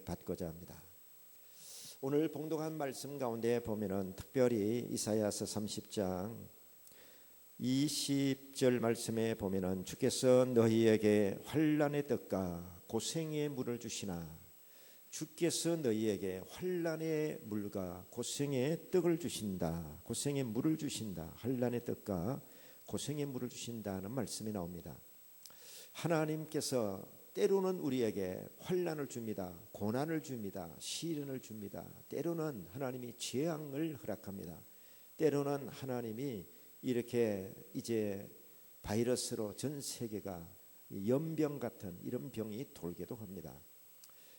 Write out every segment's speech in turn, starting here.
받고자 합니다. 오늘 봉독한 말씀 가운데 보면은 특별히 이사야서 30장 20절 말씀에 보면은 주께서 너희에게 환난의 떡과 고생의 물을 주시나, 주께서 너희에게 환난의 물과 고생의 떡을 주신다. 고생의 물을 주신다. 환난의 떡과 고생의 물을 주신다는 말씀이 나옵니다. 하나님께서 때로는 우리에게 환난을 줍니다. 고난을 줍니다. 시련을 줍니다. 때로는 하나님이 재앙을 허락합니다. 때로는 하나님이 이렇게 이제 바이러스로 전 세계가 연병 같은 이런 병이 돌기도 합니다.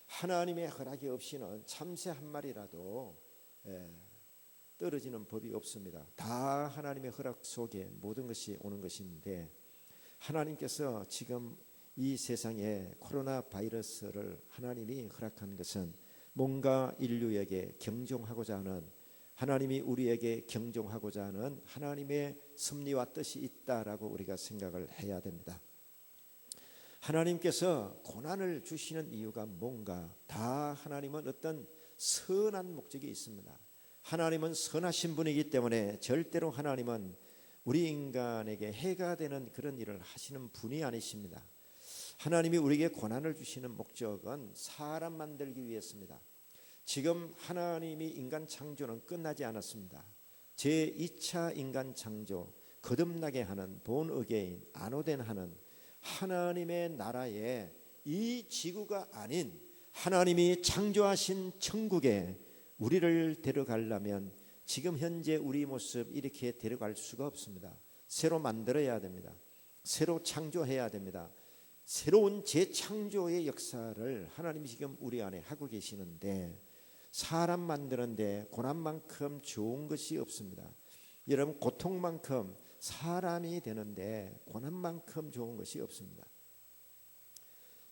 하나님의 허락이 없이는 참새 한 마리라도 떨어지는 법이 없습니다. 다 하나님의 허락 속에 모든 것이 오는 것인데, 하나님께서 지금 이 세상에 코로나 바이러스를 하나님이 허락한 것은 뭔가 인류에게 경종하고자 하는, 하나님이 우리에게 경종하고자 하는 하나님의 섭리와 뜻이 있다라고 우리가 생각을 해야 됩니다. 하나님께서 고난을 주시는 이유가 뭔가, 다 하나님은 어떤 선한 목적이 있습니다. 하나님은 선하신 분이기 때문에 절대로 하나님은 우리 인간에게 해가 되는 그런 일을 하시는 분이 아니십니다. 하나님이 우리에게 고난을 주시는 목적은 사람 만들기 위해서입니다. 지금 하나님이 인간 창조는 끝나지 않았습니다. 제2차 인간 창조, 거듭나게 하는 본 어게인, 아노덴 하는 하나님의 나라에, 이 지구가 아닌 하나님이 창조하신 천국에 우리를 데려가려면 지금 현재 우리 모습 이렇게 데려갈 수가 없습니다. 새로 만들어야 됩니다. 새로 창조해야 됩니다. 새로운 재창조의 역사를 하나님이 지금 우리 안에 하고 계시는데, 사람 만드는데 고난만큼 좋은 것이 없습니다. 여러분, 고통만큼 사람이 되는데 고난만큼 좋은 것이 없습니다.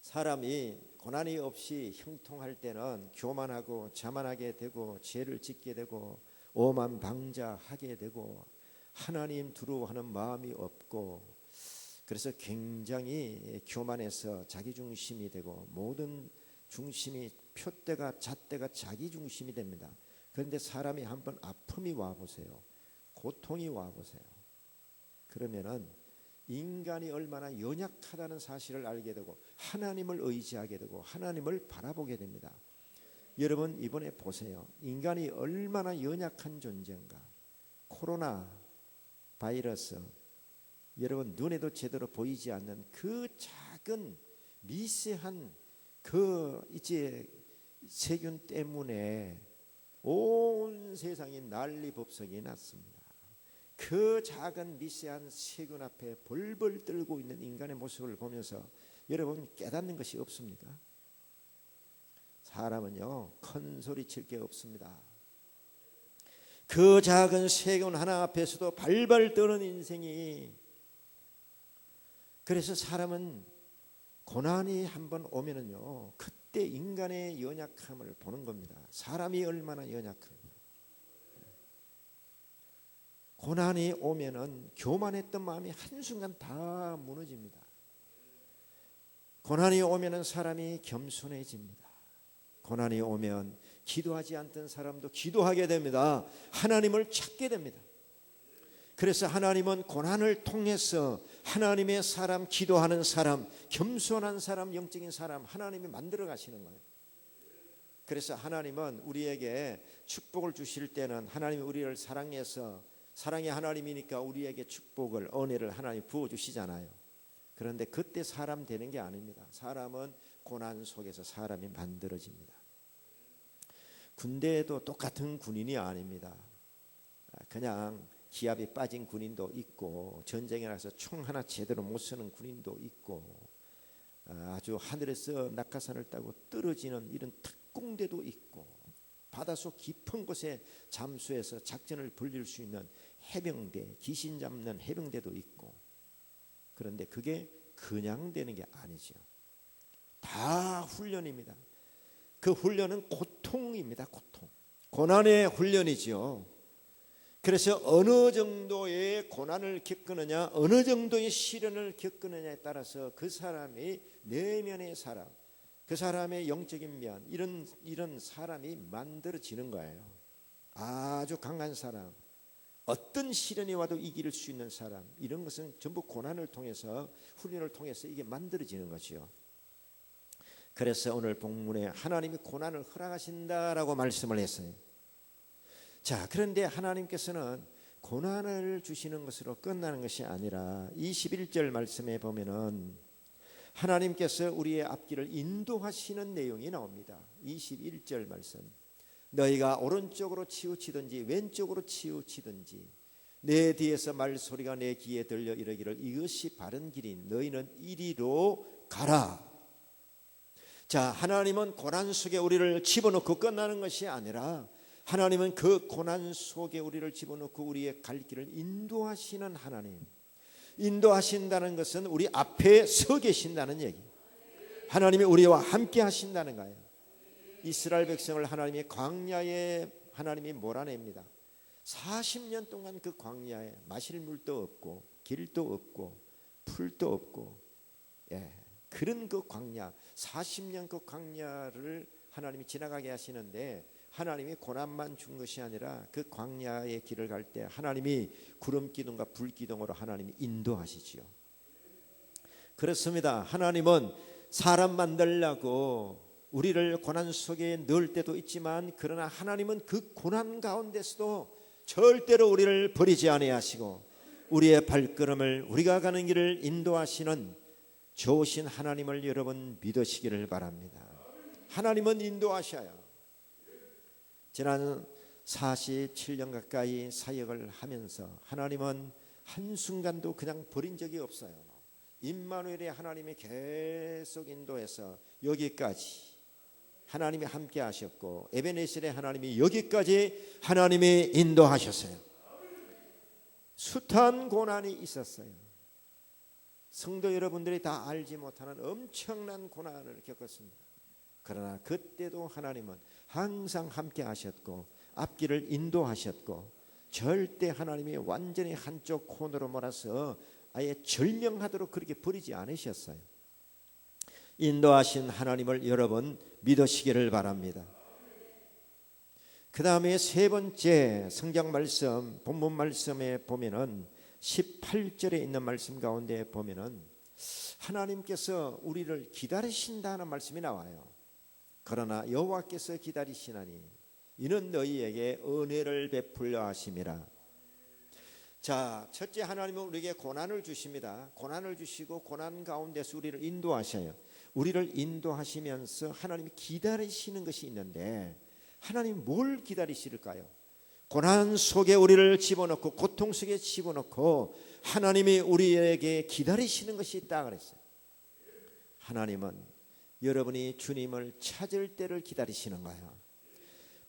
사람이 고난이 없이 형통할 때는 교만하고 자만하게 되고 죄를 짓게 되고 오만방자하게 되고 하나님 두려워하는 마음이 없고, 그래서 굉장히 교만해서 자기중심이 되고 모든 중심이 표대가 잣대가 자기중심이 됩니다. 그런데 사람이 한번 아픔이 와보세요. 고통이 와보세요. 그러면은 인간이 얼마나 연약하다는 사실을 알게 되고 하나님을 의지하게 되고 하나님을 바라보게 됩니다. 여러분, 이번에 보세요. 인간이 얼마나 연약한 존재인가. 코로나 바이러스, 여러분 눈에도 제대로 보이지 않는 그 작은 미세한 그 이제 세균 때문에 온 세상이 난리법석이 났습니다. 그 작은 미세한 세균 앞에 벌벌 떨고 있는 인간의 모습을 보면서 여러분 깨닫는 것이 없습니까? 사람은요 큰 소리 칠 게 없습니다. 그 작은 세균 하나 앞에서도 발발 떠는 인생이, 그래서 사람은 고난이 한번 오면은요 그때 인간의 연약함을 보는 겁니다. 사람이 얼마나 연약한가. 고난이 오면은 교만했던 마음이 한순간 다 무너집니다. 고난이 오면은 사람이 겸손해집니다. 고난이 오면 기도하지 않던 사람도 기도하게 됩니다. 하나님을 찾게 됩니다. 그래서 하나님은 고난을 통해서 하나님의 사람, 기도하는 사람, 겸손한 사람, 영적인 사람 하나님이 만들어 가시는 거예요. 그래서 하나님은 우리에게 축복을 주실 때는 하나님이 우리를 사랑해서, 사랑의 하나님이니까 우리에게 축복을, 은혜를 하나님이 부어주시잖아요. 그런데 그때 사람 되는 게 아닙니다. 사람은 고난 속에서 사람이 만들어집니다. 군대에도 똑같은 군인이 아닙니다. 그냥 기압이 빠진 군인도 있고, 전쟁에 나서 총 하나 제대로 못 쓰는 군인도 있고, 아주 하늘에서 낙하산을 따고 떨어지는 이런 특공대도 있고, 바닷속 깊은 곳에 잠수해서 작전을 벌일 수 있는 해병대, 귀신 잡는 해병대도 있고. 그런데 그게 그냥 되는 게 아니죠. 다 훈련입니다. 그 훈련은 고통입니다. 고통, 고난의 훈련이죠. 그래서 어느 정도의 고난을 겪느냐, 어느 정도의 시련을 겪느냐에 따라서 그 사람이 내면의 사람, 그 사람의 영적인 면, 이런 사람이 만들어지는 거예요. 아주 강한 사람, 어떤 시련이 와도 이길 수 있는 사람, 이런 것은 전부 고난을 통해서, 훈련을 통해서 이게 만들어지는 거죠. 그래서 오늘 본문에 하나님이 고난을 허락하신다라고 말씀을 했어요. 자, 그런데 하나님께서는 고난을 주시는 것으로 끝나는 것이 아니라 21절 말씀에 보면은 하나님께서 우리의 앞길을 인도하시는 내용이 나옵니다. 21절 말씀. 너희가 오른쪽으로 치우치든지 왼쪽으로 치우치든지 내 뒤에서 말소리가 내 귀에 들려 이르기를 이것이 바른 길인 너희는 이리로 가라. 자, 하나님은 고난 속에 우리를 집어넣고 끝나는 것이 아니라 하나님은 그 고난 속에 우리를 집어넣고 우리의 갈 길을 인도하시는 하나님. 인도하신다는 것은 우리 앞에 서 계신다는 얘기. 하나님이 우리와 함께 하신다는 거예요. 이스라엘 백성을 하나님이 광야에 하나님이 몰아냅니다. 40년 동안 그 광야에 마실 물도 없고 길도 없고 풀도 없고, 그런 그 광야, 40년 그 광야를 하나님이 지나가게 하시는데 하나님이 고난만 준 것이 아니라 그 광야의 길을 갈 때 하나님이 구름 기둥과 불 기둥으로 하나님이 인도하시지요. 그렇습니다. 하나님은 사람 만들려고 우리를 고난 속에 넣을 때도 있지만, 그러나 하나님은 그 고난 가운데서도 절대로 우리를 버리지 아니하시고 우리의 발걸음을, 우리가 가는 길을 인도하시는 좋으신 하나님을 여러분 믿으시기를 바랍니다. 하나님은 인도하셔요. 지난 47년 가까이 사역을 하면서 하나님은 한순간도 그냥 버린 적이 없어요. 임마누엘의 하나님이 계속 인도해서 여기까지 하나님이 함께 하셨고, 에베네셀의 하나님이 여기까지 하나님이 인도하셨어요. 숱한 고난이 있었어요. 성도 여러분들이 다 알지 못하는 엄청난 고난을 겪었습니다. 그러나 그때도 하나님은 항상 함께 하셨고 앞길을 인도하셨고, 절대 하나님이 완전히 한쪽 코너로 몰아서 아예 절명하도록 그렇게 버리지 않으셨어요. 인도하신 하나님을 여러분 믿으시기를 바랍니다. 그 다음에 세 번째 성경 말씀, 본문 말씀에 보면은 18절에 있는 말씀 가운데 보면은 하나님께서 우리를 기다리신다는 말씀이 나와요. 그러나 여호와께서 기다리시나니 이는 너희에게 은혜를 베풀려 하심이라. 자, 첫째, 하나님은 우리에게 고난을 주십니다. 고난을 주시고 고난 가운데서 우리를 인도하셔요. 우리를 인도하시면서 하나님이 기다리시는 것이 있는데, 하나님 뭘 기다리실까요? 고난 속에 우리를 집어넣고 고통 속에 집어넣고 하나님이 우리에게 기다리시는 것이 있다 그랬어요. 하나님은 여러분이 주님을 찾을 때를 기다리시는 거예요.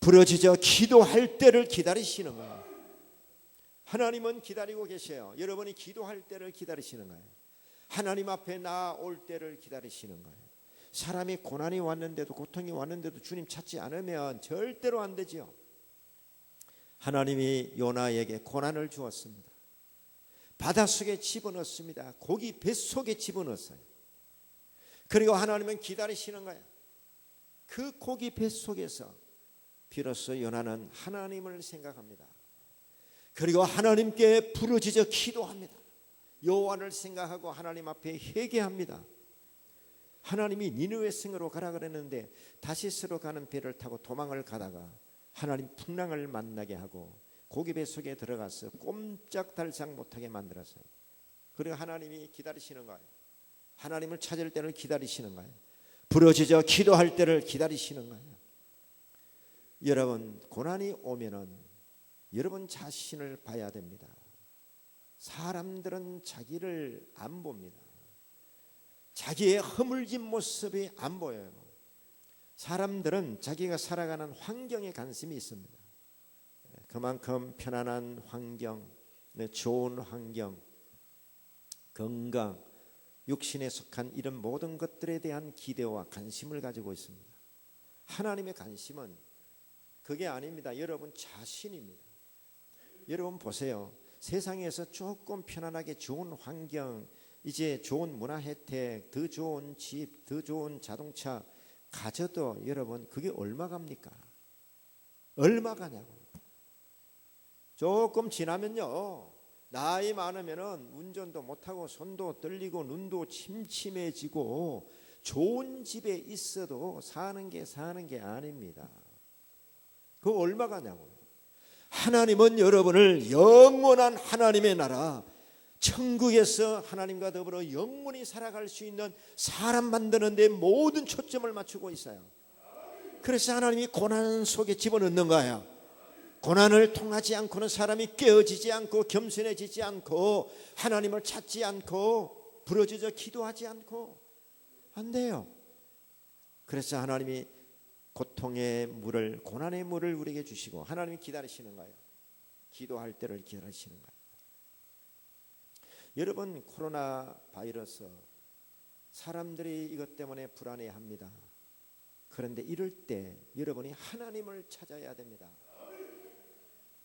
부르짖어 기도할 때를 기다리시는 거예요. 하나님은 기다리고 계셔요. 여러분이 기도할 때를 기다리시는 거예요. 하나님 앞에 나올 때를 기다리시는 거예요. 사람이 고난이 왔는데도, 고통이 왔는데도 주님 찾지 않으면 절대로 안 되죠. 하나님이 요나에게 고난을 주었습니다. 바닷속에 집어넣습니다. 고기 뱃속에 집어넣었어요. 그리고 하나님은 기다리시는 거예요. 그 고기 뱃속에서 비로소 요나는 하나님을 생각합니다. 그리고 하나님께 부르짖어 기도합니다. 여호와를 생각하고 하나님 앞에 회개합니다. 하나님이 니느웨 성으로 가라 그랬는데 다시스로 가는 배를 타고 도망을 가다가 하나님 풍랑을 만나게 하고 고기 뱃속에 들어가서 꼼짝달싹 못하게 만들었어요. 그리고 하나님이 기다리시는 거예요. 하나님을 찾을 때를 기다리시는 거예요. 부르짖어 기도할 때를 기다리시는 거예요. 여러분, 고난이 오면은 여러분 자신을 봐야 됩니다. 사람들은 자기를 안 봅니다. 자기의 허물진 모습이 안 보여요. 사람들은 자기가 살아가는 환경에 관심이 있습니다. 그만큼 편안한 환경, 좋은 환경, 건강, 육신에 속한 이런 모든 것들에 대한 기대와 관심을 가지고 있습니다. 하나님의 관심은 그게 아닙니다. 여러분 자신입니다. 여러분 보세요. 세상에서 조금 편안하게 좋은 환경, 이제 좋은 문화 혜택, 더 좋은 집, 더 좋은 자동차, 가져도 여러분 그게 얼마 갑니까? 얼마 가냐고. 조금 지나면요, 나이 많으면은 운전도 못하고 손도 떨리고 눈도 침침해지고 좋은 집에 있어도 사는 게 아닙니다. 그거 얼마 가냐고. 하나님은 여러분을 영원한 하나님의 나라, 천국에서 하나님과 더불어 영원히 살아갈 수 있는 사람 만드는 데 모든 초점을 맞추고 있어요. 그래서 하나님이 고난 속에 집어넣는 거예요. 고난을 통하지 않고는 사람이 깨어지지 않고 겸손해지지 않고 하나님을 찾지 않고 부르짖어 기도하지 않고 안 돼요. 그래서 하나님이 고통의 물을, 고난의 물을 우리에게 주시고 하나님이 기다리시는 거예요. 기도할 때를 기다리시는 거예요. 여러분, 코로나 바이러스 사람들이 이것 때문에 불안해합니다. 그런데 이럴 때 여러분이 하나님을 찾아야 됩니다.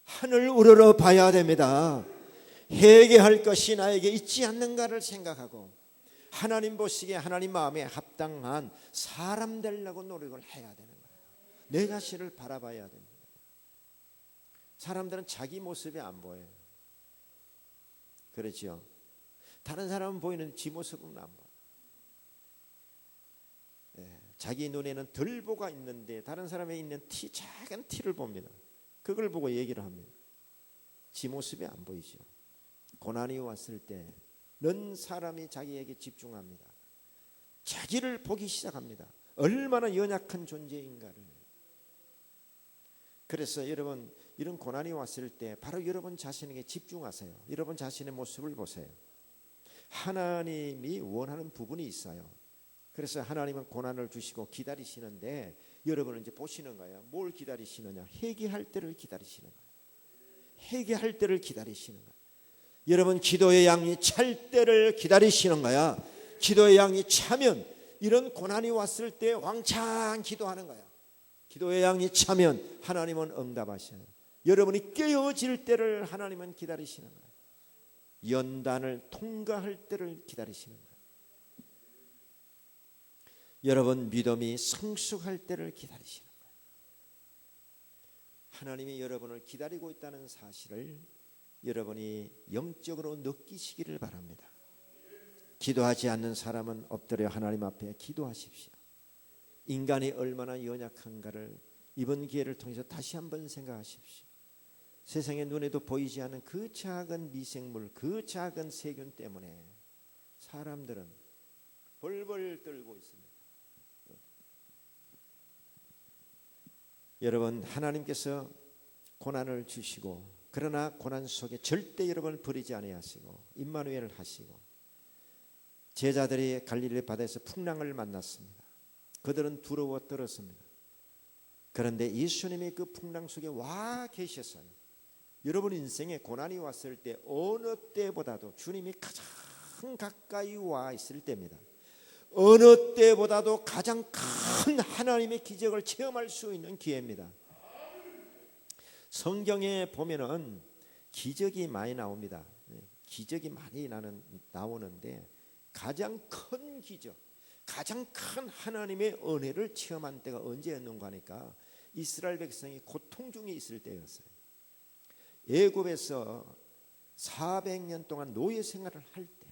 하늘 우러러 봐야 됩니다. 회개할 것이 나에게 있지 않는가를 생각하고 하나님 보시기에 하나님 마음에 합당한 사람 되려고 노력을 해야 되는 거예요. 내 자신을 바라봐야 됩니다. 사람들은 자기 모습이 안 보여요. 그렇죠? 다른 사람은 보이는 지 모습은 안 보여요. 자기 눈에는 들보가 있는데 다른 사람에 있는 작은 티를 봅니다. 그걸 보고 얘기를 합니다. 지 모습이 안 보이죠. 고난이 왔을 때는 사람이 자기에게 집중합니다. 자기를 보기 시작합니다. 얼마나 연약한 존재인가를. 그래서 여러분, 이런 고난이 왔을 때 바로 여러분 자신에게 집중하세요. 여러분 자신의 모습을 보세요. 하나님이 원하는 부분이 있어요. 그래서 하나님은 고난을 주시고 기다리시는데 여러분은 이제 보시는 거예요. 뭘 기다리시느냐? 회개할 때를 기다리시는 거예요. 회개할 때를 기다리시는 거예요. 여러분, 기도의 양이 찰 때를 기다리시는 거야. 기도의 양이 차면 이런 고난이 왔을 때 왕창 기도하는 거야. 기도의 양이 차면 하나님은 응답하셔요. 여러분이 깨어질 때를 하나님은 기다리시는 거예요. 연단을 통과할 때를 기다리시는 거예요. 여러분, 믿음이 성숙할 때를 기다리시는 거예요. 하나님이 여러분을 기다리고 있다는 사실을 여러분이 영적으로 느끼시기를 바랍니다. 기도하지 않는 사람은 엎드려 하나님 앞에 기도하십시오. 인간이 얼마나 연약한가를 이번 기회를 통해서 다시 한번 생각하십시오. 세상의 눈에도 보이지 않는 그 작은 미생물, 그 작은 세균 때문에 사람들은 벌벌 떨고 있습니다. 여러분, 하나님께서 고난을 주시고 그러나 고난 속에 절대 여러분을 버리지 아니하시고 임마누엘을 하시고 제자들이 갈릴리 바다에서 풍랑을 만났습니다. 그들은 두려워 떨었습니다. 그런데 예수님이 그 풍랑 속에 와 계셨어요. 여러분 인생에 고난이 왔을 때 어느 때보다도 주님이 가장 가까이 와 있을 때입니다. 어느 때보다도 가장 큰 하나님의 기적을 체험할 수 있는 기회입니다. 성경에 보면은 기적이 많이 나옵니다. 기적이 많이 나오는데 가장 큰 기적, 가장 큰 하나님의 은혜를 체험한 때가 언제였는가 하니까 이스라엘 백성이 고통 중에 있을 때였어요. 애굽에서 400년 동안 노예 생활을 할 때,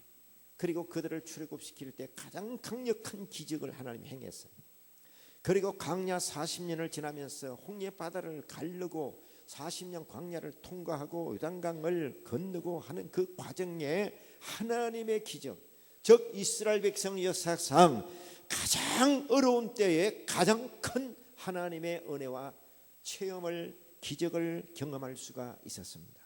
그리고 그들을 출애굽시킬 때 가장 강력한 기적을 하나님이 행했어요. 그리고 광야 40년을 지나면서 홍해 바다를 가르고 40년 광야를 통과하고 요단강을 건너고 하는 그 과정에 하나님의 기적, 즉 이스라엘 백성 역사상 가장 어려운 때에 가장 큰 하나님의 은혜와 체험을, 기적을 경험할 수가 있었습니다.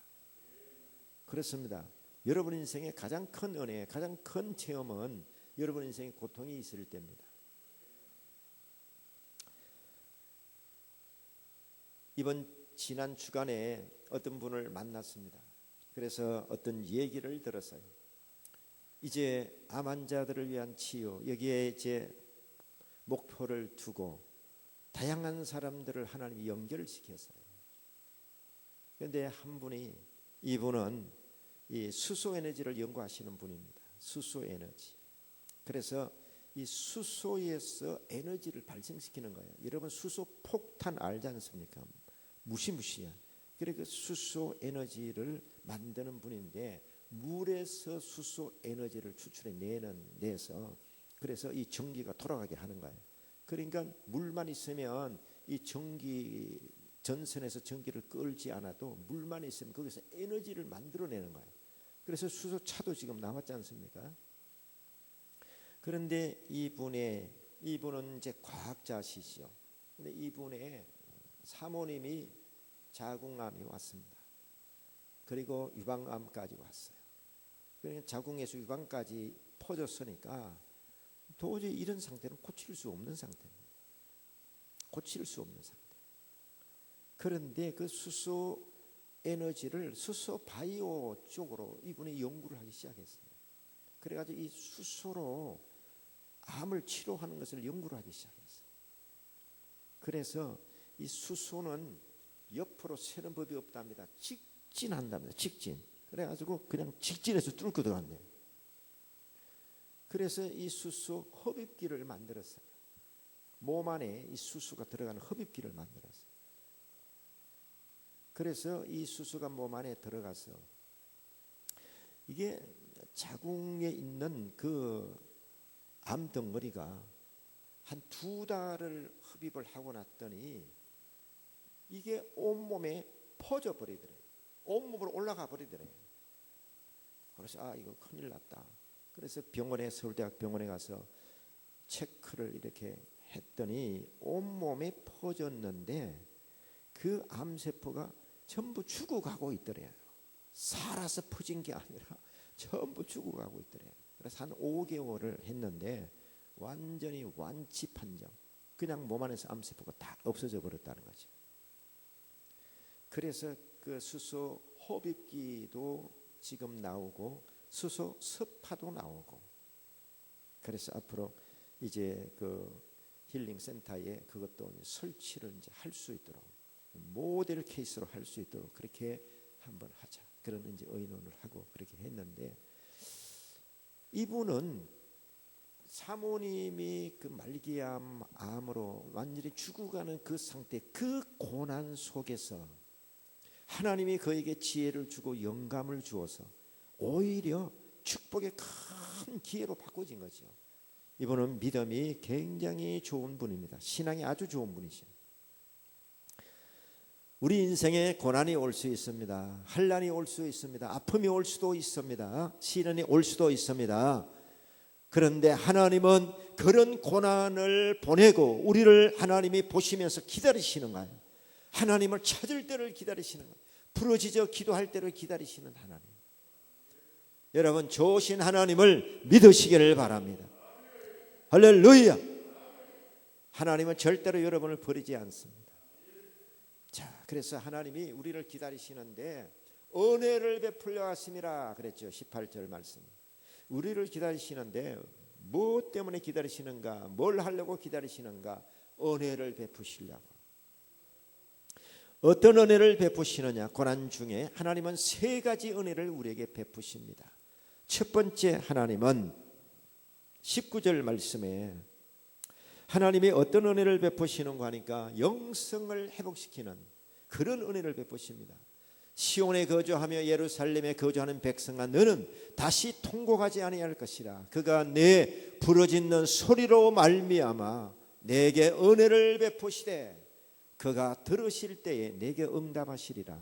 그렇습니다. 여러분 인생의 가장 큰 은혜, 가장 큰 체험은 여러분 인생에 고통이 있을 때입니다. 지난 주간에 어떤 분을 만났습니다. 그래서 어떤 얘기를 들었어요. 이제 암 환자들을 위한 치유, 여기에 이제 목표를 두고 다양한 사람들을 하나님이 연결시켰어요. 그런데 한 분이, 이분은 이 수소 에너지를 연구하시는 분입니다. 수소 에너지. 그래서 이 수소에서 에너지를 발생시키는 거예요. 여러분 수소 폭탄 알지 않습니까? 무시무시한. 그래서 수소 에너지를 만드는 분인데 물에서 수소 에너지를 추출해 내서 그래서 이 전기가 돌아가게 하는 거예요. 그러니까 물만 있으면 이 전기 전선에서 전기를 끌지 않아도 물만 있으면 거기서 에너지를 만들어내는 거예요. 그래서 수소차도 지금 나왔지 않습니까? 그런데 이분은 이제 과학자시죠. 근데 이분의 사모님이 자궁암이 왔습니다. 그리고 유방암까지 왔어요. 그러니까 자궁에서 유방까지 퍼졌으니까 도저히 이런 상태는 고칠 수 없는 상태입니다. 고칠 수 없는 상태. 그런데 그 수소 에너지를 수소 바이오 쪽으로 이분이 연구를 하기 시작했어요. 그래가지고 이 수소로 암을 치료하는 것을 연구를 하기 시작했어요. 그래서 이 수소는 옆으로 새는 법이 없답니다. 직진한답니다. 직진. 그래가지고 그냥 직진해서 뚫고 들어간대요. 그래서 이 수소 흡입기를 만들었어요. 몸 안에 이 수소가 들어가는 흡입기를 만들었어요. 그래서 이 수소가 몸 안에 들어가서 이게 자궁에 있는 그 암덩어리가 한 2달을 흡입을 하고 났더니 이게 온몸에 퍼져 버리더래요. 온몸으로 올라가 버리더래요. 그래서 이거 큰일 났다. 그래서 서울대학병원에 가서 체크를 이렇게 했더니 온몸에 퍼졌는데 그 암세포가 전부 죽어가고 있더래요. 살아서 퍼진 게 아니라 전부 죽어가고 있더래요. 그래서 한 5개월을 했는데 완전히 완치 판정. 그냥 몸 안에서 암세포가 다 없어져 버렸다는 거죠. 그래서 그 수소 흡입기도 지금 나오고 수소 습파도 나오고 그래서 앞으로 이제 그 힐링 센터에 그것도 이제 설치를 이제 할 수 있도록 모델 케이스로 할 수 있도록 그렇게 한번 하자. 그런 이제 의논을 하고 그렇게 했는데 이분은 사모님이 그 말기암으로 완전히 죽어가는 그 상태, 그 고난 속에서 하나님이 그에게 지혜를 주고 영감을 주어서 오히려 축복의 큰 기회로 바꿔진 거죠. 이분은 믿음이 굉장히 좋은 분입니다. 신앙이 아주 좋은 분이죠. 우리 인생에 고난이 올 수 있습니다. 환난이 올 수 있습니다. 아픔이 올 수도 있습니다. 시련이 올 수도 있습니다. 그런데 하나님은 그런 고난을 보내고 우리를 하나님이 보시면서 기다리시는 거예요. 하나님을 찾을 때를 기다리시는 거예요. 부르짖어 기도할 때를 기다리시는 하나님. 여러분 좋으신 하나님을 믿으시기를 바랍니다. 할렐루야. 하나님은 절대로 여러분을 버리지 않습니다. 자, 그래서 하나님이 우리를 기다리시는데 은혜를 베풀려 하심이라 그랬죠. 18절 말씀. 우리를 기다리시는데 무엇 때문에 기다리시는가? 뭘 하려고 기다리시는가? 은혜를 베푸시려고. 어떤 은혜를 베푸시느냐? 고난 중에 하나님은 3가지 은혜를 우리에게 베푸십니다. 첫 번째 하나님은 19절 말씀에 하나님이 어떤 은혜를 베푸시는가 하니까 영성을 회복시키는 그런 은혜를 베푸십니다. 시온에 거주하며 예루살렘에 거주하는 백성아 너는 다시 통곡하지 아니할 것이라. 그가 내 부르짖는 소리로 말미암아 내게 은혜를 베푸시되 그가 들으실 때에 내게 응답하시리라.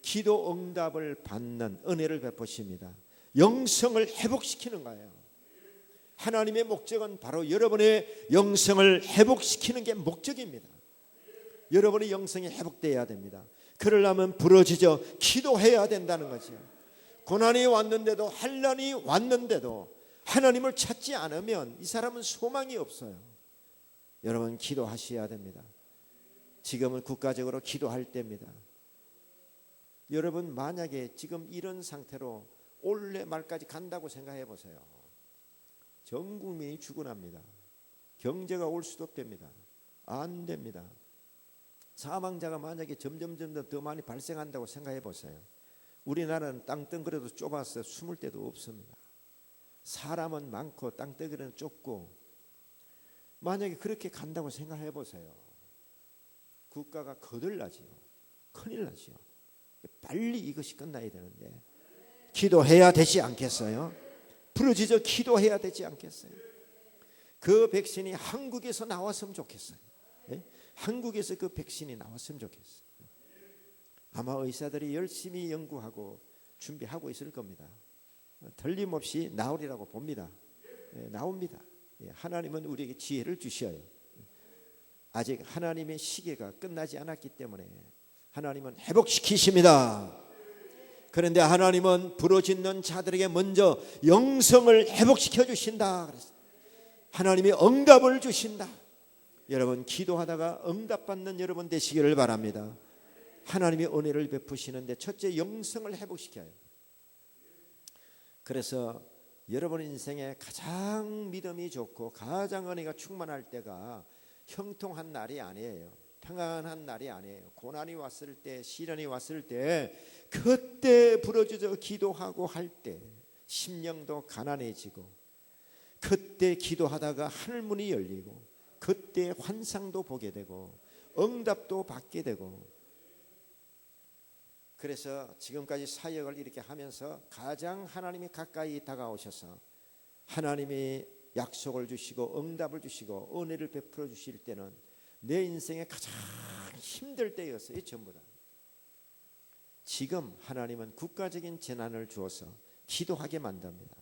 기도 응답을 받는 은혜를 베푸십니다. 영성을 회복시키는 거예요. 하나님의 목적은 바로 여러분의 영성을 회복시키는 게 목적입니다. 여러분의 영성이 회복되어야 됩니다. 그러려면 부르짖어 기도해야 된다는 거죠. 고난이 왔는데도 환난이 왔는데도 하나님을 찾지 않으면 이 사람은 소망이 없어요. 여러분 기도하셔야 됩니다. 지금은 국가적으로 기도할 때입니다. 여러분 만약에 지금 이런 상태로 올해 말까지 간다고 생각해 보세요. 전 국민이 죽어납니다. 경제가 올 수도 없답니다. 안 됩니다. 사망자가 만약에 점점 더 많이 발생한다고 생각해 보세요. 우리나라는 땅덩그래도 좁아서 숨을 데도 없습니다. 사람은 많고 땅덩이는 좁고 만약에 그렇게 간다고 생각해 보세요. 국가가 거들나지요. 큰일 나지요. 빨리 이것이 끝나야 되는데 기도해야 되지 않겠어요? 부르짖어 기도해야 되지 않겠어요? 그 백신이 한국에서 나왔으면 좋겠어요. 예? 한국에서 그 백신이 나왔으면 좋겠어요. 아마 의사들이 열심히 연구하고 준비하고 있을 겁니다. 틀림없이 나오리라고 봅니다. 예, 나옵니다. 예, 하나님은 우리에게 지혜를 주셔요. 아직 하나님의 시계가 끝나지 않았기 때문에 하나님은 회복시키십니다. 그런데 하나님은 부르짖는 자들에게 먼저 영성을 회복시켜 주신다. 하나님이 응답을 주신다. 여러분 기도하다가 응답받는 여러분 되시기를 바랍니다. 하나님이 은혜를 베푸시는데 첫째 영성을 회복시켜요. 그래서 여러분 인생에 가장 믿음이 좋고 가장 은혜가 충만할 때가 형통한 날이 아니에요. 평안한 날이 아니에요. 고난이 왔을 때, 시련이 왔을 때, 그때 부르짖어 기도하고 할 때 심령도 가난해지고, 그때 기도하다가 하늘문이 열리고, 그때 환상도 보게 되고 응답도 받게 되고, 그래서 지금까지 사역을 이렇게 하면서 가장 하나님이 가까이 다가오셔서 하나님이 약속을 주시고 응답을 주시고 은혜를 베풀어 주실 때는 내 인생에 가장 힘들 때였어요. 전부 다. 지금 하나님은 국가적인 재난을 주어서 기도하게 만듭니다.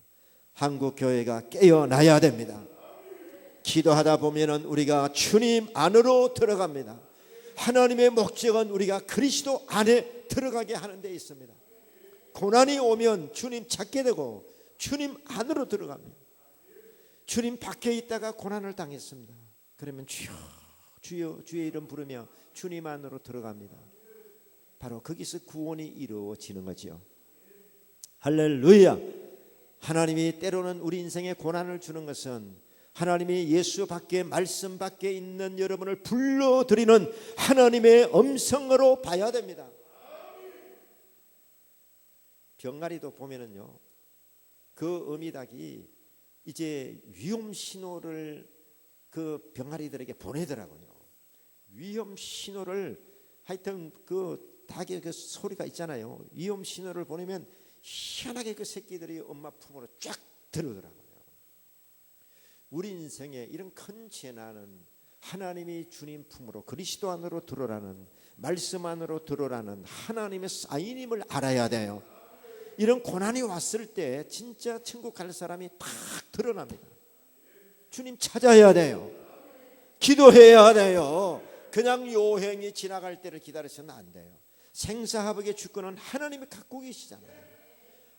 한국 교회가 깨어나야 됩니다. 기도하다 보면은 우리가 주님 안으로 들어갑니다. 하나님의 목적은 우리가 그리스도 안에 들어가게 하는 데 있습니다. 고난이 오면 주님 찾게 되고 주님 안으로 들어갑니다. 주님 밖에 있다가 고난을 당했습니다. 그러면 주여 주여 주의 이름 부르며 주님 안으로 들어갑니다. 바로 거기서 구원이 이루어지는 거지요. 할렐루야. 하나님이 때로는 우리 인생에 고난을 주는 것은 하나님이 예수 밖에 말씀 밖에 있는 여러분을 불러들이는 하나님의 음성으로 봐야 됩니다. 병아리도 보면은요, 그 어미닭이 이제 위험 신호를 그 병아리들에게 보내더라고요. 위험 신호를 하여튼 그 닭의 그 소리가 있잖아요. 위험 신호를 보내면 희한하게 그 새끼들이 엄마 품으로 쫙 들어오더라고요. 우리 인생에 이런 큰 재난은 하나님이 주님 품으로 그리스도 안으로 들어라는 말씀 안으로 들어라는 하나님의 사인임을 알아야 돼요. 이런 고난이 왔을 때 진짜 천국 갈 사람이 딱 드러납니다. 주님 찾아야 돼요. 기도해야 돼요. 그냥 요행이 지나갈 때를 기다려서는 안 돼요. 생사화복의 주권은 하나님이 갖고 계시잖아요.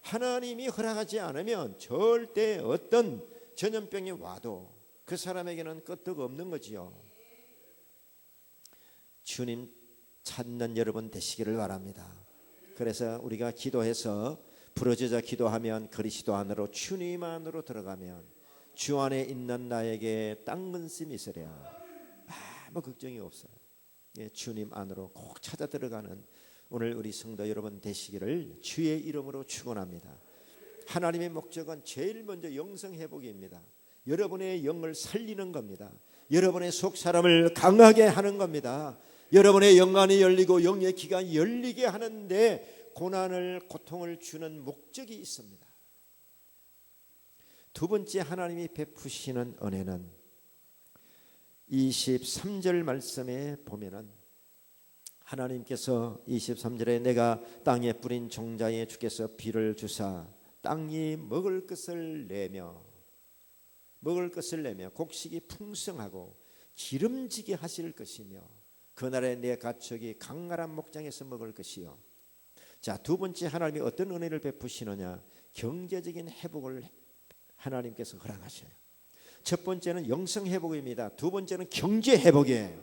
하나님이 허락하지 않으면 절대 어떤 전염병이 와도 그 사람에게는 끄떡 없는 거지요. 주님 찾는 여러분 되시기를 바랍니다. 그래서 우리가 기도해서 부르짖어 기도하면 그리스도 안으로 주님 안으로 들어가면 주 안에 있는 나에게 땅 근심이 있으랴 아무 걱정이 없어요. 예, 주님 안으로 꼭 찾아 들어가는 오늘 우리 성도 여러분 되시기를 주의 이름으로 축원합니다. 하나님의 목적은 제일 먼저 영성 회복입니다. 여러분의 영을 살리는 겁니다. 여러분의 속 사람을 강하게 하는 겁니다. 여러분의 영안이 열리고 영의 기가 열리게 하는데 고난을 고통을 주는 목적이 있습니다. 두 번째 하나님이 베푸시는 은혜는 23절 말씀에 보면은 하나님께서 23절에 내가 땅에 뿌린 종자에 주께서 비를 주사 땅이 먹을 것을 내며 곡식이 풍성하고 기름지게 하실 것이며 그날에 내 가축이 강활한 목장에서 먹을 것이요. 자, 두 번째 하나님이 어떤 은혜를 베푸시느냐? 경제적인 회복을 하나님께서 허락하셔요. 첫 번째는 영성 회복입니다. 두 번째는 경제 회복이에요.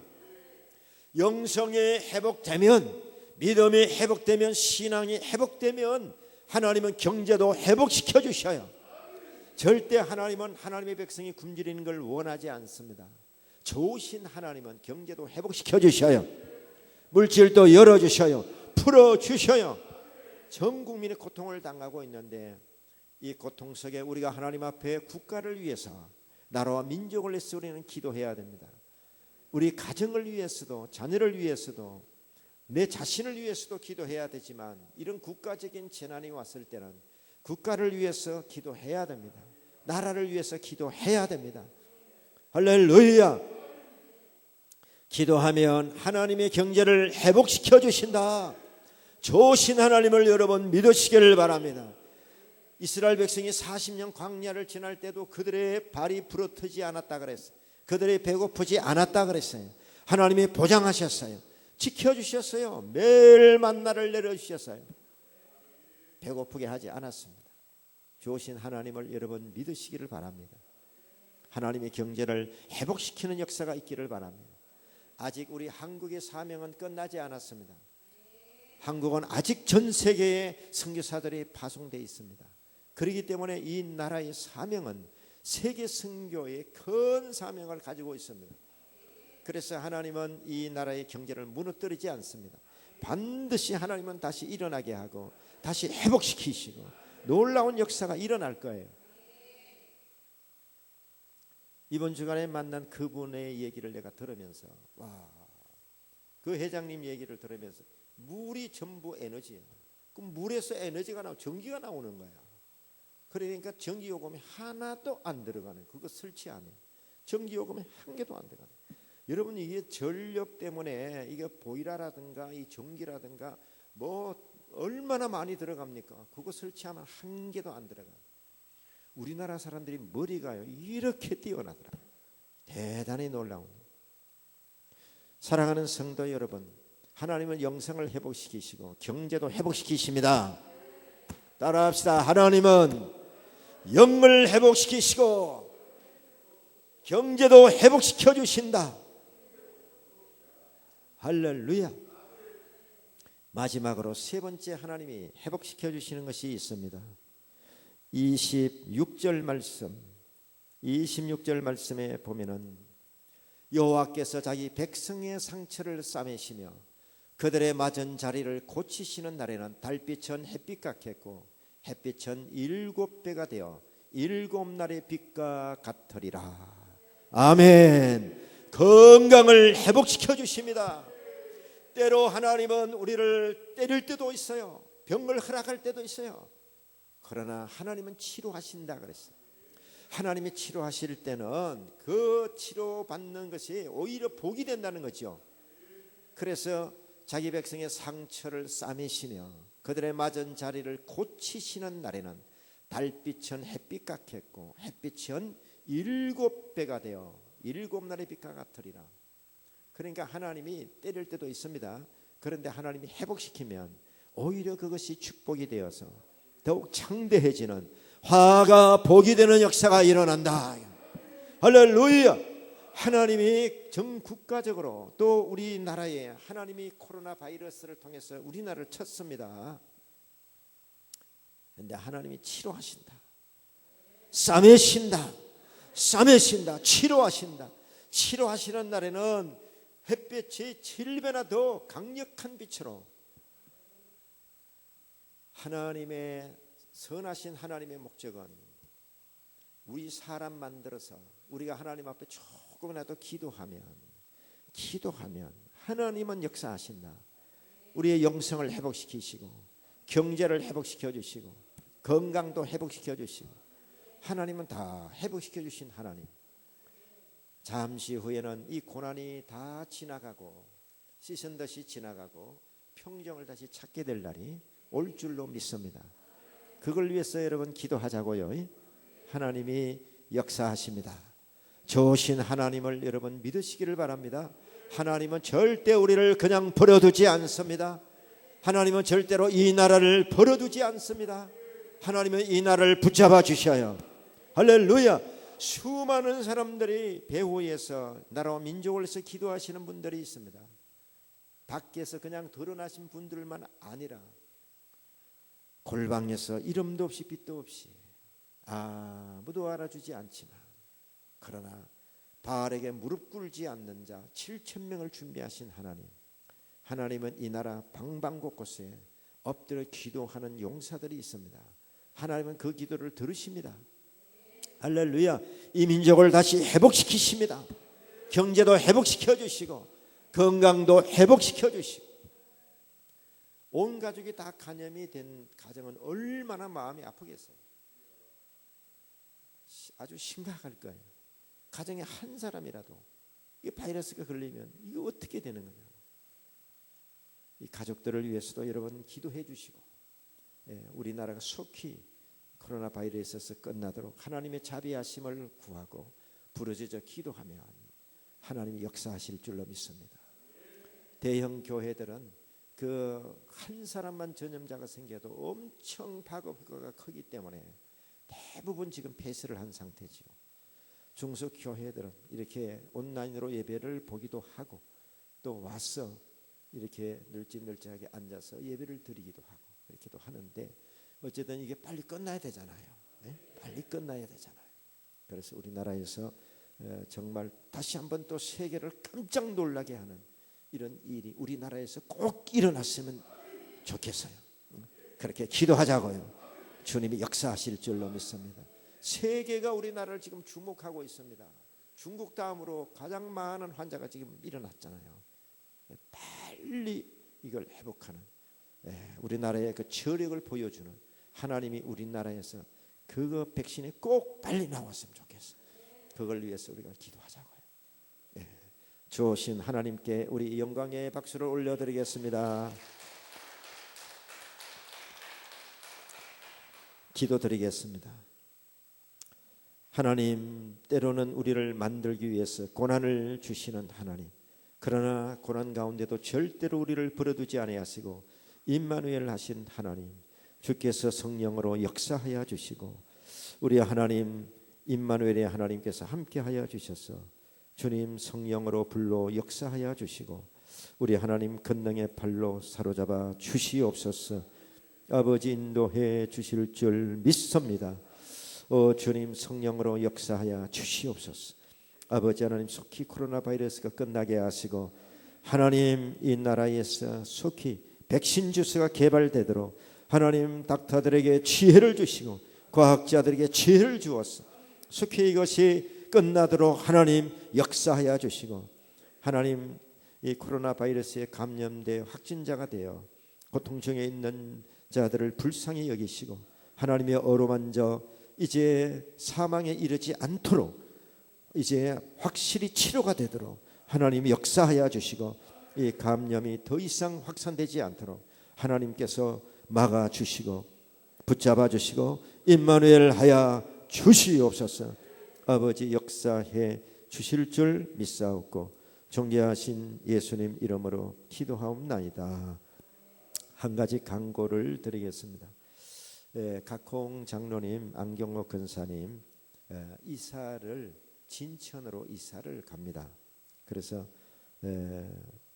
영성이 회복되면, 믿음이 회복되면, 신앙이 회복되면 하나님은 경제도 회복시켜 주셔요. 절대 하나님은 하나님의 백성이 굶주리는 걸 원하지 않습니다. 좋으신 하나님은 경제도 회복시켜 주셔요. 물질도 열어주셔요. 풀어주셔요. 전 국민이 고통을 당하고 있는데 이 고통 속에 우리가 하나님 앞에 국가를 위해서, 나라와 민족을 위해서 우리는 기도해야 됩니다. 우리 가정을 위해서도, 자녀를 위해서도, 내 자신을 위해서도 기도해야 되지만, 이런 국가적인 재난이 왔을 때는 국가를 위해서 기도해야 됩니다. 나라를 위해서 기도해야 됩니다. 할렐루야. 기도하면 하나님의 경제를 회복시켜 주신다. 좋으신 하나님을 여러분 믿으시기를 바랍니다. 이스라엘 백성이 40년 광야를 지날 때도 그들의 발이 부러뜨지 않았다 그랬어요. 그들이 배고프지 않았다 그랬어요. 하나님이 보장하셨어요. 지켜주셨어요. 매일 만나를 내려주셨어요. 배고프게 하지 않았습니다. 좋으신 하나님을 여러분 믿으시기를 바랍니다. 하나님의 경제를 회복시키는 역사가 있기를 바랍니다. 아직 우리 한국의 사명은 끝나지 않았습니다. 한국은 아직 전 세계에 선교사들이 파송되어 있습니다. 그렇기 때문에 이 나라의 사명은 세계 선교의 큰 사명을 가지고 있습니다. 그래서 하나님은 이 나라의 경제를 무너뜨리지 않습니다. 반드시 하나님은 다시 일어나게 하고 다시 회복시키시고 놀라운 역사가 일어날 거예요. 이번 주간에 만난 그분의 얘기를 내가 들으면서, 그 회장님 얘기를 들으면서, 물이 전부 에너지예요. 그 물에서 에너지가 나오고 전기가 나오는 거야. 그러니까 전기요금이 하나도 안 들어가는, 그거 설치 안 해요. 전기요금이 한 개도 안 들어가는. 여러분, 이게 전력 때문에 이게 보일러라든가 이 전기라든가 뭐 얼마나 많이 들어갑니까? 그거 설치하면 한 개도 안 들어가요. 우리나라 사람들이 머리가요 이렇게 뛰어나더라고요. 대단히 놀라운. 사랑하는 성도 여러분, 하나님은 영성을 회복시키시고 경제도 회복시키십니다. 따라합시다. 하나님은 영을 회복시키시고 경제도 회복시켜 주신다. 할렐루야. 마지막으로 세 번째 하나님이 회복시켜 주시는 것이 있습니다. 26절 말씀에 보면은 여호와께서 자기 백성의 상처를 싸매시며 그들의 맞은 자리를 고치시는 날에는 달빛은 햇빛 같겠고 햇빛은 7배가 되어 7날의 빛과 같으리라. 아멘. 건강을 회복시켜 주십니다. 때로 하나님은 우리를 때릴 때도 있어요. 병을 허락할 때도 있어요. 그러나 하나님은 치료하신다 그랬어요. 하나님이 치료하실 때는 그 치료받는 것이 오히려 복이 된다는 거죠. 그래서 자기 백성의 상처를 싸매시며 그들의 맞은 자리를 고치시는 날에는 달빛은 햇빛 같겠고 햇빛은 7배가 되어 7날의 빛과 같으리라. 그러니까 하나님이 때릴 때도 있습니다. 그런데 하나님이 회복시키면 오히려 그것이 축복이 되어서 더욱 창대해지는 화가 복이 되는 역사가 일어난다. 할렐루야. 하나님이 전 국가적으로 또 우리나라에 하나님이 코로나 바이러스를 통해서 우리나라를 쳤습니다. 그런데 하나님이 치료하신다. 싸매신다. 치료하신다. 치료하시는 날에는 햇빛이 7배나 더 강력한 빛으로 하나님의 선하신 하나님의 목적은 우리 사람 만들어서 우리가 하나님 앞에 조금이라도 기도하면 하나님은 역사하신다. 우리의 영성을 회복시키시고 경제를 회복시켜 주시고 건강도 회복시켜 주시고 하나님은 다 회복시켜 주신 하나님. 잠시 후에는 이 고난이 다 지나가고 씻은 듯이 지나가고 평정을 다시 찾게 될 날이 올 줄로 믿습니다. 그걸 위해서 여러분 기도하자고요. 하나님이 역사하십니다. 좋으신 하나님을 여러분 믿으시기를 바랍니다. 하나님은 절대 우리를 그냥 버려두지 않습니다. 하나님은 절대로 이 나라를 버려두지 않습니다. 하나님은 이 나라를 붙잡아 주셔요. 할렐루야. 수많은 사람들이 배후에서 나라와 민족을 위해서 기도하시는 분들이 있습니다. 밖에서 그냥 드러나신 분들만 아니라 골방에서 이름도 없이 빛도 없이 아무도 알아주지 않지만 그러나 바알에게 무릎 꿇지 않는 자 7,000명을 준비하신 하나님. 하나님은 이 나라 방방곳곳에 엎드려 기도하는 용사들이 있습니다. 하나님은 그 기도를 들으십니다. 할렐루야. 이 민족을 다시 회복시키십니다. 경제도 회복시켜 주시고 건강도 회복시켜 주시고. 온 가족이 다 감염이 된 가정은 얼마나 마음이 아프겠어요. 아주 심각할 거예요. 가정에 한 사람이라도 이 바이러스가 걸리면 이거 어떻게 되는 거냐. 이 가족들을 위해서도 여러분 기도해 주시고, 우리나라가 속히 코로나 바이러스에서 끝나도록 하나님의 자비하심을 구하고 부르짖어 기도하면 하나님이 역사하실 줄로 믿습니다. 대형 교회들은 그 한 사람만 전염자가 생겨도 엄청 파급효과가 크기 때문에 대부분 지금 폐쇄를 한 상태지요. 중소교회들은 이렇게 온라인으로 예배를 보기도 하고 또 와서 이렇게 널찍널찍하게 앉아서 예배를 드리기도 하고 그렇게도 하는데 어쨌든 이게 빨리 끝나야 되잖아요. 네? 빨리 끝나야 되잖아요. 그래서 우리나라에서 정말 다시 한번 또 세계를 깜짝 놀라게 하는 이런 일이 우리나라에서 꼭 일어났으면 좋겠어요. 그렇게 기도하자고요. 주님이 역사하실 줄로 믿습니다. 세계가 우리나라를 지금 주목하고 있습니다. 중국 다음으로 가장 많은 환자가 지금 일어났잖아요. 빨리 이걸 회복하는 우리나라의 그 저력을 보여주는 하나님이 우리나라에서 그거 백신이 꼭 빨리 나왔으면 좋겠어요. 그걸 위해서 우리가 기도하자고요. 주신 하나님께 우리 영광의 박수를 올려드리겠습니다. 기도드리겠습니다. 하나님, 때로는 우리를 만들기 위해서 고난을 주시는 하나님, 그러나 고난 가운데도 절대로 우리를 버려두지 아니하시고 임마누엘 하신 하나님, 주께서 성령으로 역사하여 주시고 우리 하나님 임마누엘의 하나님께서 함께하여 주셔서 주님 성령으로 불러 역사하여 주시고 우리 하나님 권능의 팔로 사로잡아 주시옵소서. 아버지 인도해 주실 줄 믿습니다. 주님 성령으로 역사하여 주시옵소서. 아버지 하나님 속히 코로나 바이러스가 끝나게 하시고 하나님 이 나라에서 속히 백신 주사가 개발되도록 하나님 닥터들에게 지혜를 주시고 과학자들에게 지혜를 주어서 속히 이것이 끝나도록 하나님 역사하여 주시고 하나님 이 코로나 바이러스에 감염되어 확진자가 되어 고통중에 있는 자들을 불쌍히 여기시고 하나님의 어루만져 이제 사망에 이르지 않도록 이제 확실히 치료가 되도록 하나님이 역사하여 주시고 이 감염이 더 이상 확산되지 않도록 하나님께서 막아 주시고 붙잡아 주시고 임마누엘 하여 주시옵소서. 아버지 역사해 주실 줄 믿사옵고 존귀하신 예수님 이름으로 기도하옵나이다. 한 가지 강고를 드리겠습니다. 각홍 장로님, 안경옥 권사님 이사를 진천으로 이사를 갑니다. 그래서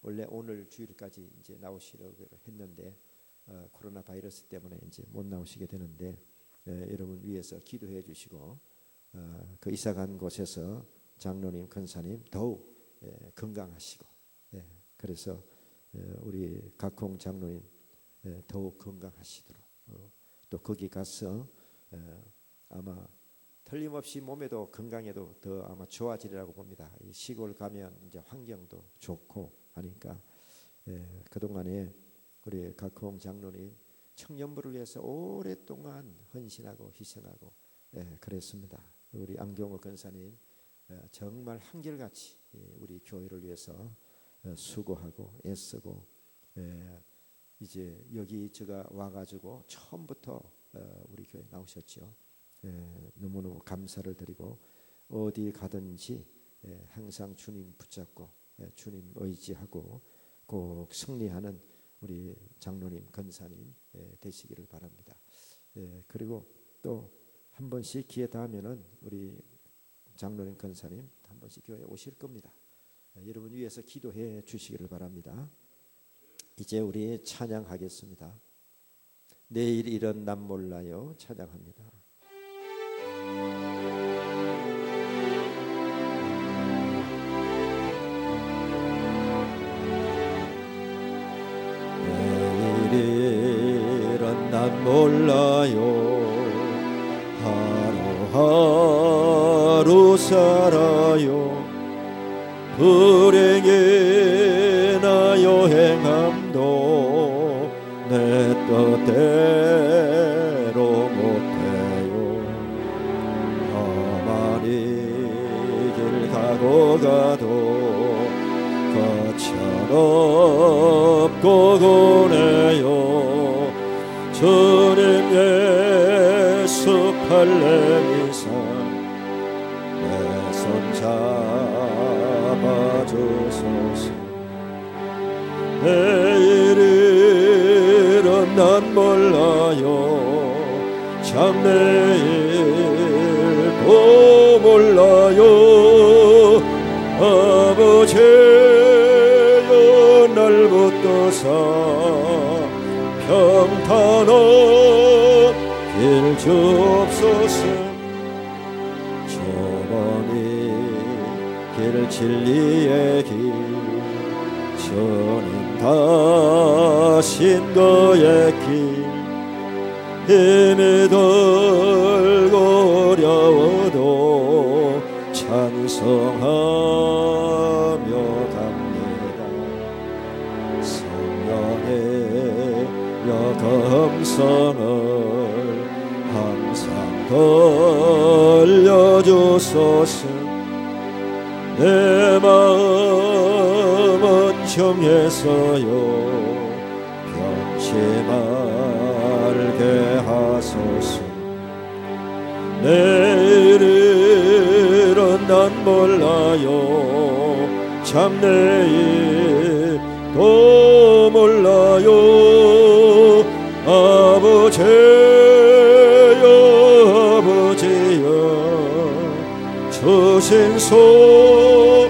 원래 오늘 주일까지 이제 나오시려고 했는데 코로나 바이러스 때문에 이제 못 나오시게 되는데 여러분 위해서 기도해 주시고 그 이사 간 곳에서 장로님, 권사님 더욱 건강하시고 그래서 우리 각홍 장로님 더욱 건강하시도록 또 거기 가서 아마 틀림없이 몸에도 건강에도 더 아마 좋아지리라고 봅니다. 이 시골 가면 이제 환경도 좋고 하니까 그동안에 우리 각홍 장로님 청년부를 위해서 오랫동안 헌신하고 희생하고 그랬습니다. 우리 안경호 권사님 정말 한결같이 우리 교회를 위해서 수고하고 애쓰고 이제 여기 제가 와가지고 처음부터 우리 교회 나오셨죠. 너무너무 감사를 드리고 어디 가든지 항상 주님 붙잡고 주님 의지하고 꼭 승리하는 우리 장로님, 권사님 되시기를 바랍니다. 그리고 또 한 번씩 기회 닿으면은 우리 장로님, 권사님 한 번씩 교회에 오실 겁니다. 여러분 위해서 기도해 주시기를 바랍니다. 이제 우리 찬양하겠습니다. 내일 이런 남 몰라요 찬양합니다. 내일 이런 남 몰라요 살아요. 불행이나 여행함도 내 뜻대로 못해요. 험한 이 길 가고 가도 거처롭고 고뇌요. 주님 예수 팔레미사 내 손 잡아주소서. 내일은 난 몰라요. 장래일도 몰라요. 아버지여 날 붙드사 평탄한 길 주옵소서. 저번이 길 진리의 길 주님 다신 거의 길 힘이 들고 어려워도 찬송하며 갑니다. 성령의 여감성을 항상 들려주소서. 내 마음은 정해서요 변치 말게 하소서. 내일은 난 몰라요. 장래일도 몰라요. 아버지여 아버지여 주신 소명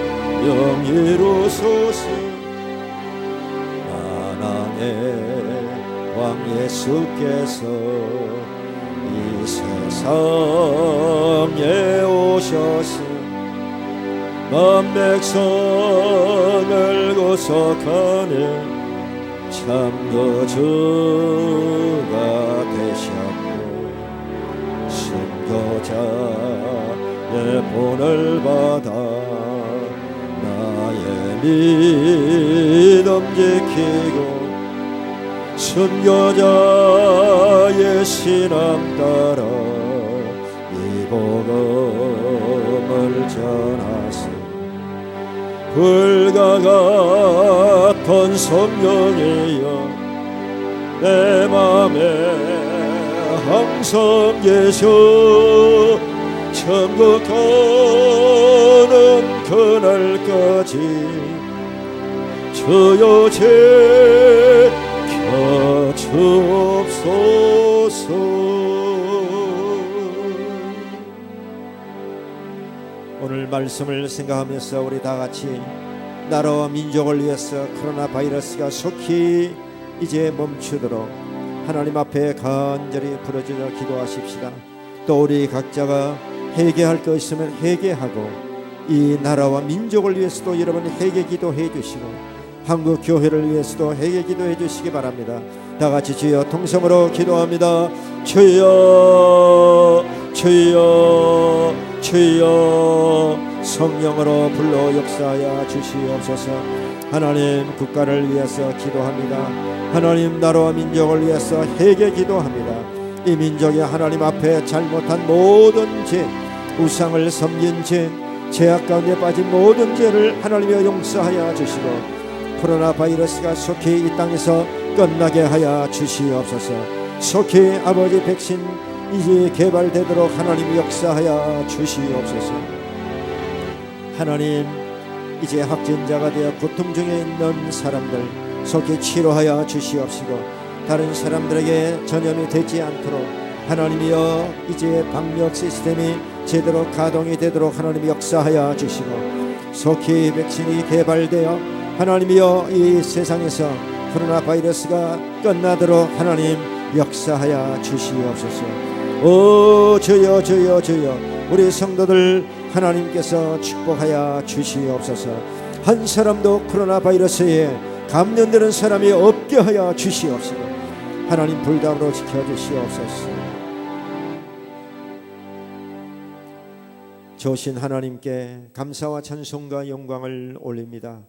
이루소서. 만왕의 왕 예수께서 이 세상에 오셔서 만 백성을 구속하는 참거주가 되셨고 순교자의 본을 받아 나의 믿음 지키고 순교자의 신앙 따라 이 복음을 전하세. 불과 같은 성령이여 내 맘에 항상 계셔. 천국 가는 그날까지 주여 지켜주옵소서. 오늘 말씀을 생각하면서 우리 다 같이 나라와 민족을 위해서 코로나 바이러스가 속히 이제 멈추도록 하나님 앞에 간절히 부르짖어 기도하십시다. 또 우리 각자가 회개할 것 있으면 회개하고 이 나라와 민족을 위해서도 여러분이 회개 기도해 주시고 한국 교회를 위해서도 회개 기도해 주시기 바랍니다. 다 같이 주여 통성으로 기도합니다. 주여 주여 주여 성령으로 불러 역사하여 주시옵소서. 하나님 국가를 위해서 기도합니다. 하나님 나라와 민족을 위해서 회개 기도합니다. 이 민족이 하나님 앞에 잘못한 모든 죄, 우상을 섬긴 죄, 죄악 가운데 빠진 모든 죄를 하나님이 용서하여 주시고 코로나 바이러스가 속히 이 땅에서 끝나게 하여 주시옵소서. 속히 아버지 백신 이제 개발되도록 하나님 역사하여 주시옵소서. 하나님 이제 확진자가 되어 고통 중에 있는 사람들 속히 치료하여 주시옵시고 다른 사람들에게 전염이 되지 않도록 하나님이여 이제 방역 시스템이 제대로 가동이 되도록 하나님 역사하여 주시고 속히 백신이 개발되어 하나님이여 이 세상에서 코로나 바이러스가 끝나도록 하나님 역사하여 주시옵소서. 오 주여 주여 주여 우리 성도들 하나님께서 축복하여 주시옵소서. 한 사람도 코로나 바이러스에 감염되는 사람이 없게 하여 주시옵소서. 하나님 불담으로 지켜주시옵소서. 좋으신 하나님께 감사와 찬송과 영광을 올립니다.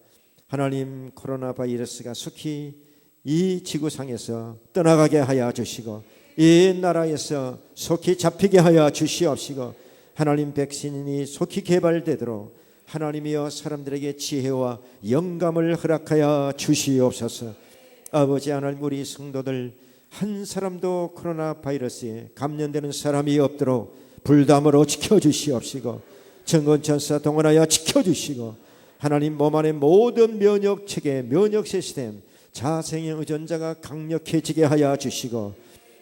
하나님, 코로나 바이러스가 속히 이 지구상에서 떠나가게 하여 주시고 이 나라에서 속히 잡히게 하여 주시옵시고 하나님, 백신이 속히 개발되도록 하나님이여 사람들에게 지혜와 영감을 허락하여 주시옵소서. 아버지 하나님, 우리 성도들 한 사람도 코로나 바이러스에 감염되는 사람이 없도록 불담으로 지켜주시옵시고 정권천사 동원하여 지켜주시고 하나님, 몸 안의 모든 면역체계, 면역 시스템, 자생의 의존자가 강력해지게 하여 주시고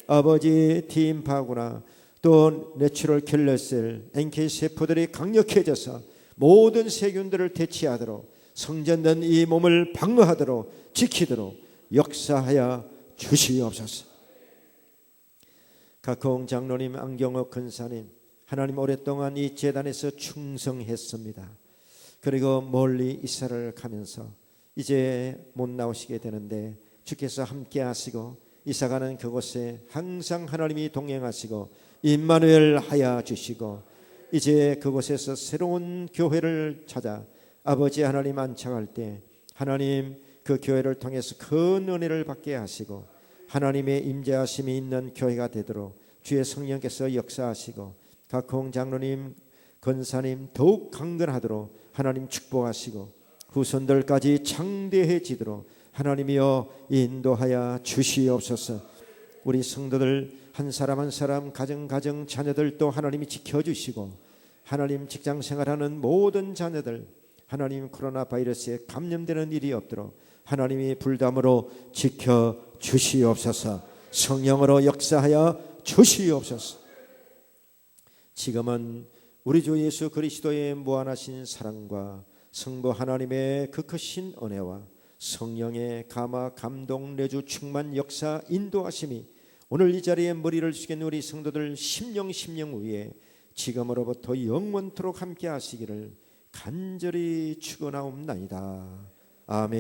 아버지, T임파구나 또 내추럴 킬러셀, NK 세포들이 강력해져서 모든 세균들을 대치하도록 성전된 이 몸을 방어하도록 지키도록 역사하여 주시옵소서. 각홍 장로님, 안경옥 권사님, 하나님 오랫동안 이 재단에서 충성했습니다. 그리고 멀리 이사를 가면서 이제 못 나오시게 되는데 주께서 함께 하시고 이사가는 그곳에 항상 하나님이 동행하시고 임마누엘 하여 주시고 이제 그곳에서 새로운 교회를 찾아 아버지 하나님 안착할 때 하나님, 그 교회를 통해서 큰 은혜를 받게 하시고 하나님의 임재하심이 있는 교회가 되도록 주의 성령께서 역사하시고 각홍 장로님, 권사님 더욱 강건하도록 하나님 축복하시고 후손들까지 창대해지도록 하나님이여 인도하여 주시옵소서. 우리 성도들 한 사람 한 사람, 가정 자녀들도 하나님이 지켜주시고 하나님, 직장 생활하는 모든 자녀들 하나님, 코로나 바이러스에 감염되는 일이 없도록 하나님이 불담으로 지켜주시옵소서. 성령으로 역사하여 주시옵소서. 지금은 우리 주 예수 그리스도의 무한하신 사랑과 성부 하나님의 그 크신 은혜와 성령의 감화 감동 내주 충만 역사 인도하심이 오늘 이 자리에 머리를 숙인 우리 성도들 심령 위에 지금으로부터 영원토록 함께 하시기를 간절히 축원하옵나이다. 아멘.